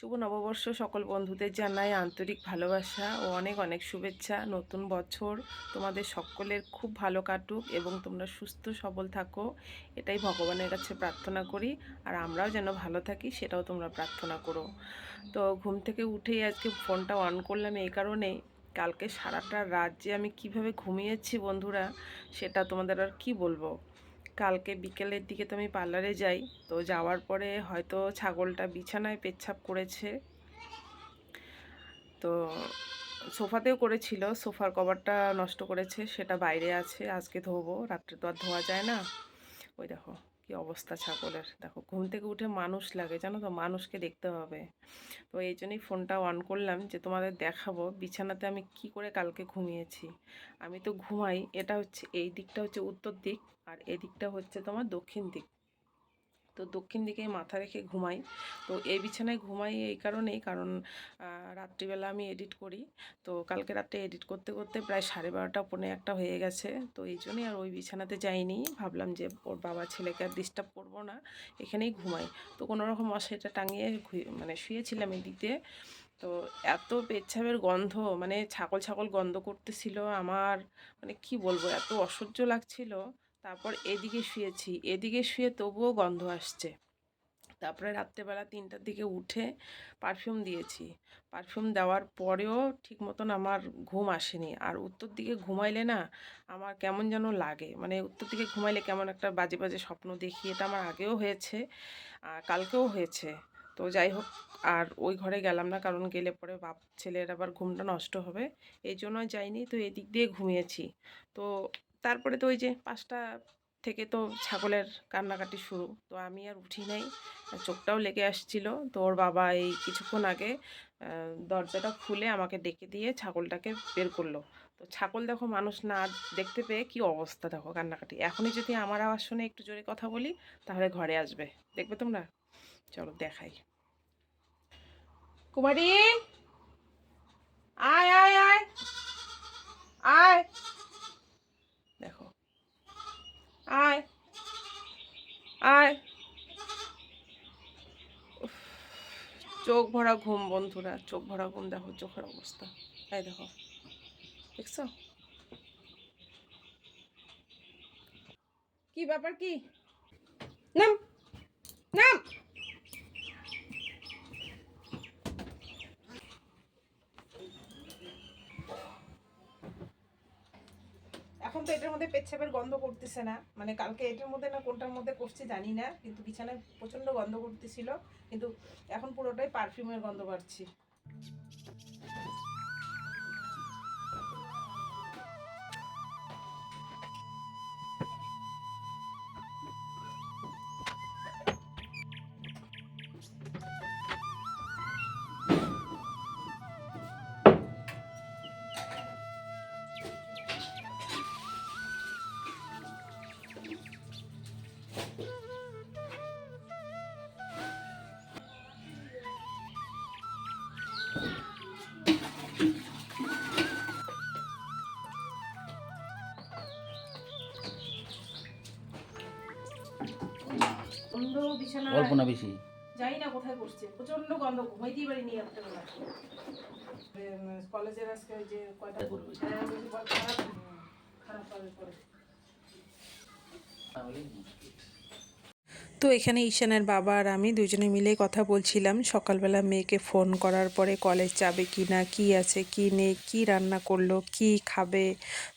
শুভ নববর্ষ সকল বন্ধুদের জানাই আন্তরিক ভালোবাসা ও অনেক অনেক শুভেচ্ছা। নতুন বছর তোমাদের সকলের খুব ভালো কাটুক এবং তোমরা সুস্থ সবল থাকো, এটাই ভগবানের কাছে প্রার্থনা করি। আর আমরাও যেন ভালো থাকি সেটাও তোমরা প্রার্থনা করো। তো ঘুম থেকে উঠেই আজকে ফোনটা অন করলাম এই কারণে, কালকে সারাটা রাত যে আমি কিভাবে ঘুমিয়েছি বন্ধুরা, সেটা তোমাদের আর কি বলবো। কালকে বিকেলের দিকে তো আমি পার্লারে যাই, তো যাওয়ার পরে হয়তো ছাগলটা বিছানায় পেচ্ছাপ করেছে, তো সোফাতেও করেছিল, সোফার কভারটা নষ্ট করেছে, সেটা বাইরে আছে, আজকে ধোবো, রাত্রে তো আর ধোয়া যায় না। ওই দেখো কি অবস্থা ছাগলের, দেখো ঘুম থেকে উঠে মানুষ লাগে জানো তো, মানুষকে দেখতে হবে। তো এই জন্যই ফোনটা অন করলাম যে তোমাদের দেখাবো বিছানাতে আমি কি করে কালকে ঘুমিয়েছি। আমি তো ঘুমাই, এটা হচ্ছে এই দিকটা হচ্ছে উত্তর দিক, আর এদিকটা হচ্ছে তোমার দক্ষিণ দিক। তো দক্ষিণ দিকে মাথা রেখে ঘুমাই। তো এই বিছানায় ঘুমাই এই কারণেই, কারণ রাত্রিবেলা আমি এডিট করি। তো কালকে রাত্রে এডিট করতে করতে প্রায় 12:30 পৌনে 1 হয়ে গেছে। তো এই জন্যই আর ওই বিছানাতে যাইনি, ভাবলাম যে ওর বাবা ছেলেকে আর ডিস্টার্ব করবো না, এখানেই ঘুমাই। তো কোনোরকম মশারিটা টাঙিয়ে মানে শুয়েছিলাম এদিকে। তো এত পেচ্ছাপের গন্ধ, মানে ছাগল ছাগল গন্ধ করতেছিল আমার, মানে কি বলবো, এত অসহ্য লাগছিল। তারপর এদিকে শুয়েছি, এদিকে শুয়ে তবুও গন্ধ আসছে। তারপরে রাত্রেবেলা 3টার দিকে উঠে পারফিউম দিয়েছি, পারফিউম দেওয়ার পরেও ঠিক মতন আমার ঘুম আসেনি। আর উত্তর দিকে ঘুমাইলে না আমার কেমন যেন লাগে, মানে উত্তর দিকে ঘুমাইলে কেমন একটা বাজে বাজে স্বপ্ন দেখি, এটা আমার আগেও হয়েছে, কালকেও হয়েছে। তো যাই হোক, আর ওই ঘরে গেলাম না, কারণ গেলে পরে বাপ ছেলের আবার ঘুমটা নষ্ট হবে, এই জন্য যাইনি। তো এদিক দিয়ে ঘুমিয়েছি। তো তারপরে তো ওই যে 5টা থেকে তো ছাগলের কান্নাকাটি শুরু, তো আমি আর উঠি নাই, চোখটাও লেগে আসছিল। তো ওর বাবা এই কিছুক্ষণ আগে দরজাটা খুলে আমাকে ডেকে দিয়ে ছাগলটাকে বের করলো। তো ছাগল দেখো মানুষ না দেখতে পেয়ে কি অবস্থা, দেখো কান্নাকাটি। এখনই যদি আমার আওয়াজ শুনে একটু জোরে কথা বলি তাহলে ঘরে আসবে, দেখবে তোমরা। চলো দেখাই। কুমারী, আয় আয় আয় আয়, দেখো, আয় আয়। উফ, চোখ ভরা ঘুম বন্ধুরা, চোখ ভরা ঘুম, দেখো চোখের অবস্থা, এই দেখো, দেখছো কি ব্যাপার, কি নাম নাম। এখন তো এটার মধ্যে পেচ্ছাপের গন্ধ করতেছে না, মানে কালকে এটার মধ্যে না কোনটার মধ্যে করছে জানি না, কিন্তু বিছানায় প্রচন্ড গন্ধ করতেছিল, কিন্তু এখন পুরোটাই পারফিউমের গন্ধ পাচ্ছি। গন্ধ বিছানায় অল্প না বেশি? জানি না কোথায় করছে, প্রচন্ড গন্ধ, ঘুমাইতেই পারিনি রাত্রেবেলা। কলেজের আজকে ওই যে কয়টা করবে হ্যাঁ, ওই যে খারাপ খারাপ হবে পরে। তাহলে মুশকিল। তো এখানে ঈশানের বাবা আর আমি দুজনে মিলে কথা বলছিলাম, সকালবেলা মেয়েকে ফোন করার পরে কলেজ যাবে কি না, কী আছে কি নেই, কী রান্না করলো, কি খাবে,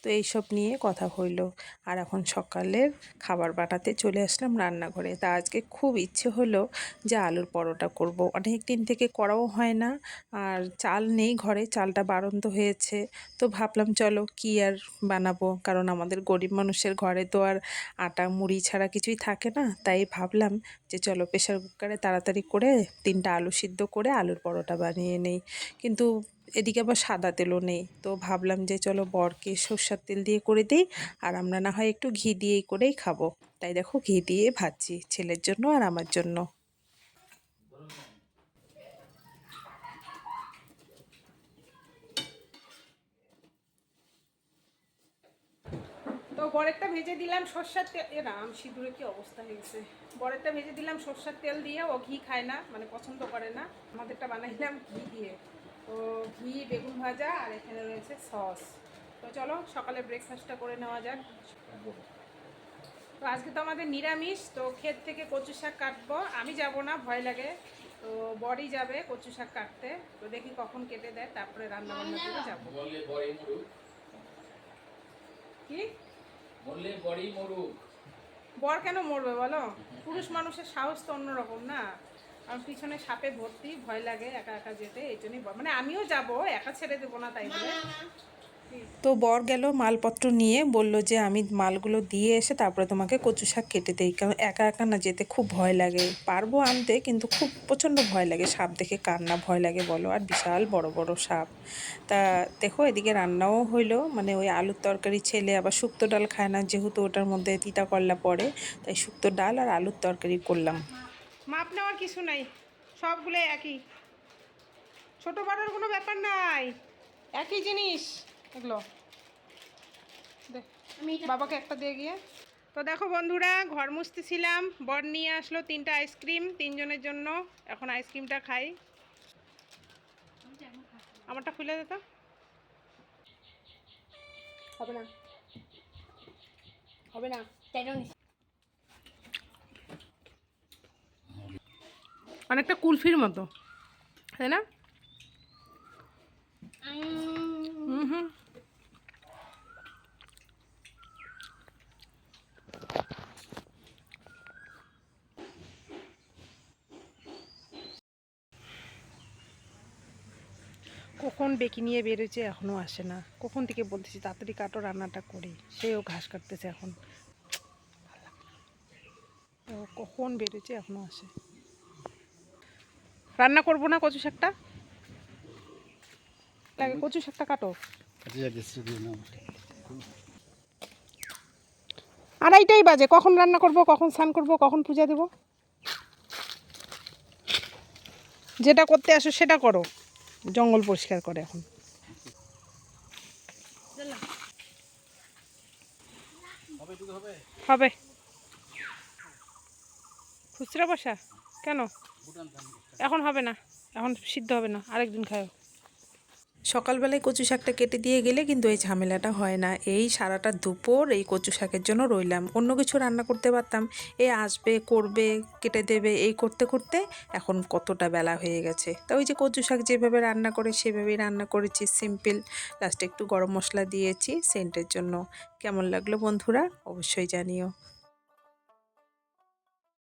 তো এইসব নিয়ে কথা হইলো। আর এখন সকালের খাবার বানাতে চলে আসলাম রান্নাঘরে। তা আজকে খুব ইচ্ছে হলো যে আলুর পরোটা করব, অনেক দিন থেকে করাও হয় না, আর চাল নেই ঘরে, চালটা বাড়ন্ত হয়েছে। তো ভাবলাম চলো কি আর বানাবো, কারণ আমাদের গরিব মানুষের ঘরে তো আর আটা মুড়ি ছাড়া কিছুই থাকে না। তাই ভাবলাম যে চলো প্রেশার কুকারে তাড়াতাড়ি করে 3টা আলু সিদ্ধ করে আলুর পরোটা বানিয়ে নেই। কিন্তু এদিকে আবার সাদা তেলও নেই, তো ভাবলাম যে চলো বরকে সর্ষের তেল দিয়ে করে দিই, আর আমরা না হয় একটু ঘি দিয়েই করেই খাবো। তাই দেখো ঘি দিয়ে ভাজছি ছেলের জন্য আর আমার জন্য। তো বড়েরটা ভেজে দিলাম সর্ষের তেল, এ রাম সিঁদুরে কি অবস্থা হয়ে গেছে। বড়েরটা ভেজে দিলাম সর্ষের তেল দিয়ে, ও ঘি খায় না, মানে পছন্দ করে না। আমাদেরটা বানাইলাম ঘি দিয়ে। তো ঘি, বেগুন ভাজা, আর এখানে রয়েছে সস। তো চলো সকালে ব্রেকফাস্টটা করে নেওয়া যাক। তো আজকে তো আমাদের নিরামিষ, তো ক্ষেত থেকে কচু শাক কাটবো। আমি যাব না, ভয় লাগে। তো বড়ি যাবে কচু শাক কাটতে। তো দেখি কখন কেটে দেয়, তারপরে রান্না বান্না করে যাবো। কি বললে বড়ি মরুক। বর কেন মরবে বলো? পুরুষ মানুষের সাহস তো অন্যরকম না। আর পিছনে সাপে ভর্তি, ভয় লাগে একা একা যেতে, এই জন্যই মানে আমিও যাব, একা ছেড়ে দেবো না তাই বলে। তো বর গেল মালপত্র নিয়ে, বলল যে আমি মালগুলো দিয়ে এসে তারপরে তোমাকে কচু শাক কেটে দেই, কারণ একা একা না যেতে খুব ভয় লাগে। পারবো আনতে, কিন্তু খুব প্রচণ্ড ভয় লাগে। সাপ দেখে কার না ভয় লাগে বলো, আর বিশাল বড় বড় সাপ। তা দেখো এদিকে রান্নাও হইলো, মানে ওই আলুর তরকারি, ছেলে আবার শুক্তো ডাল খায় না, যেহেতু ওটার মধ্যে তিতা করলা পড়ে, তাই শুক্তো ডাল আর আলুর তরকারি করলাম। মাপ নেওয়ার কিছু নাই, সবগুলো একই, ছোট বড়োর কোনো ব্যাপার নাই, একই জিনিস এগুলো। বাবাকে একটা দিয়ে গিয়ে। তো দেখো বন্ধুরা, ঘর মুছতেছিলাম, বর নিয়ে আসলো 3টা আইসক্রিম, 3জনের জন্য। এখন আইসক্রিমটা খাই। আমারটা খুলে দে তো। হবে না, হবে না। অনেকটা কুলফির মতো, তাই না? হুম হুম। কখন বেকি নিয়ে বেরোচ্ছে, এখনও আসে না। কখন থেকে বলতেছি তাড়াতাড়ি কাটো, রান্নাটা করি, সেও ঘাস কাটতেছে এখন। ও কখন বেরোচ্ছে, এখনও আসে। রান্না করবো না কচু শাকটা, লাগে কচু শাকটা কাটো। 2:30 বাজে, কখন রান্না করব, কখন স্নান করব, কখন পূজা দেব? যেটা করতে আসো সেটা করো। জঙ্গল পরিষ্কার করে এখন। হবে খুচরা বসা কেন? এখন হবে না, এখন সিদ্ধ হবে না, আরেকদিন খাও। সকালবেলায় কচু শাকটা কেটে দিয়ে গেলে কিন্তু এই ঝামেলাটা হয় না। এই সারাটা দুপুর এই কচু শাকের জন্য রইলাম, অন্য কিছু রান্না করতে পারতাম। এ আসবে, করবে, কেটে দেবে, এই করতে করতে এখন কতটা বেলা হয়ে গেছে। তা ওই যে কচু শাক যেভাবে রান্না করে সেভাবেই রান্না করেছি, সিম্পল। লাস্টে একটু গরম মশলা দিয়েছি সেন্টের জন্য। কেমন লাগলো বন্ধুরা অবশ্যই জানিও।